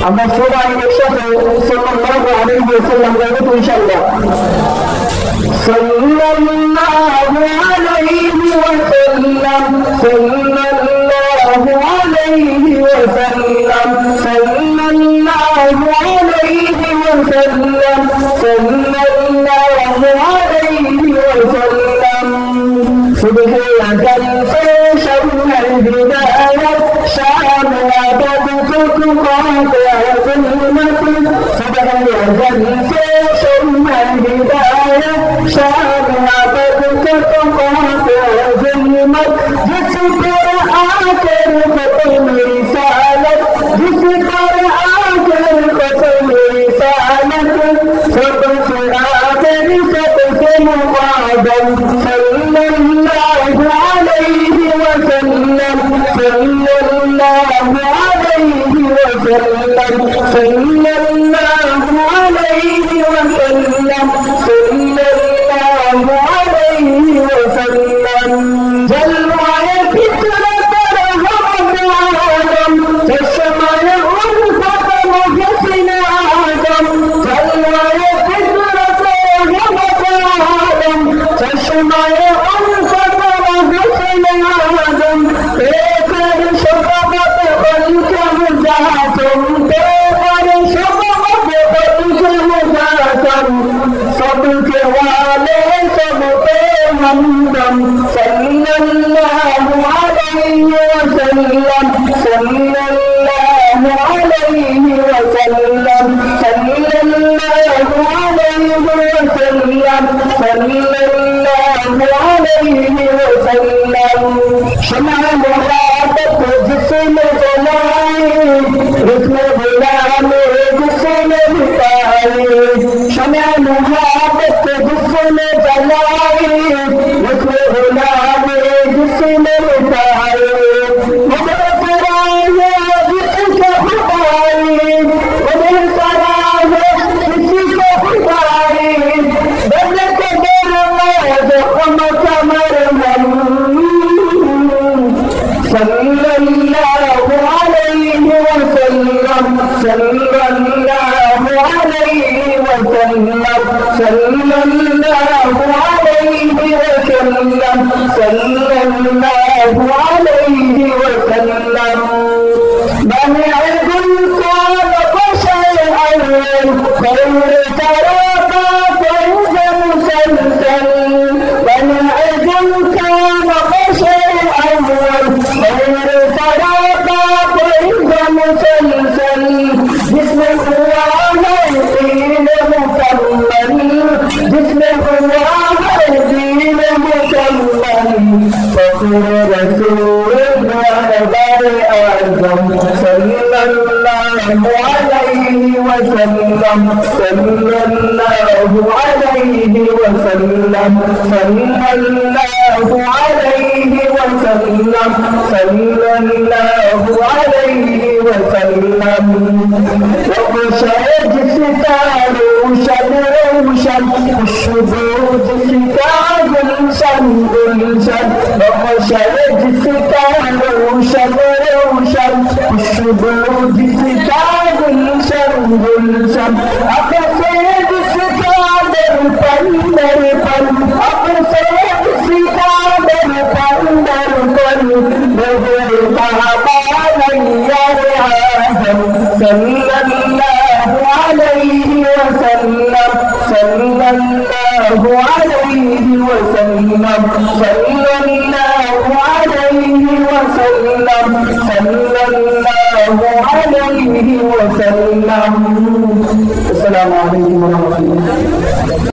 আমরা সবাই একসাথে সাল্লাল্লাহু আলাইহি ওয়াসাল্লাম বলবো ইনশাআল্লাহ। সাল্লাল্লাহু আলাইহি ওয়াসাল্লাম, সাল্লাল্লাহু আলাইহি ওয়াসাল্লাম, সাল্লাল্লাহু আলাইহি ওয়াসাল্লাম, সাল্লাল্লাহু আলাইহি ওয়াসাল্লাম। সুবহানাল শামুল হিদায়াত শাম আবাদ ফুকুকাত আযমত। সুবহানাল শামুল हिदायत शान आबद फुकुकात अज़मत। जिस पर आकर खत्म रिसालत, जिस पर आकर खत्म रिसालत, सबसे आखिर सबसे मुक़द्दम सल्लल्लाहु अलैहि वसल्लम, सल्लल्लाहु अलैहि वसल्लम, सल्लल्लाहु अलैहि वसल्लम, सल्लल्लाहु अलैहि वसल्लम। जलवाए फितरत रहमत आदम, चश्माए उल्फत मुहसिन आदम। जलवाए फितरत रहमत आदम, चश्माए उल्फत मुहसिन आदम। बेकर शफकत बल्क मुजातम, बेकर शफकत बल्क मुजातम। सबके वाले सब पे हमदम सल्लल्लाहु अलैहि वसल्लम, सल्लल्लाहु अलैहि वसल्लम, सल्लल्लाहु अलैहि वसल्लम, सल्लल्लाहु अलैहि वसल्लम। शम्अ मोहब्बत जिसने जलाई, उसमें गुलाम जिसने बिताई। शम्अ मोहब्बत जिसने जलाई, उसमें गुलाम जिसने बिताई। मुझे सराहे जिसको खुदाई, मुझे सराहे जिसको खुदाई। बन के दरवाज़ हम कमर मन सल्लल्लाहु अलैहि वसल्लम, सल्लल्लाहु अलैहि वसल्लम, सल्लल्लाहु अलैहि वसल्लम, सल्लल्लाहु अलैहि वसल्लम। बने गुल का बशर अव्वल, खैर सरापा फैज़ मुसलसल। बने गुल का बशर अव्वल, खैर सरापा फैज़ मुसलसल। जिसमें हुआ है दीन मुकम्मल, जिसमें हुआ है दीन मुकम्मल। फखर रसूल बार आज़म सल्लल्लाहु अलैहि वसल्लम, सल्लल्लाहु अलैहि वसल्लम, सल्लल्लाहु अलैहि वसल्लम, सल्लल्लाहु अलैहि वसल्लम। वबशर जिसका रोशन रोशन, खुशबू जिसका गुलशन गुलशन। वबशर जिसका रोशन रोशन, खुशबू जिसका गुलशन गुलशन। अब से जिसका दर्पण दर्पण, अब से जिसका दर्पण दर्पण। नज़र बाबा नैयर आज़म सल्लल्लाहु अलैहि वसल्लम, सल्लल्लाहु अलैहि वसल्लम, सल्लल्लाहु अलैहि वसल्लम, सल्लल्लाहु अलैहि वसल्लम। अस्सलामु अलैकुम व रहमतुल्लाह।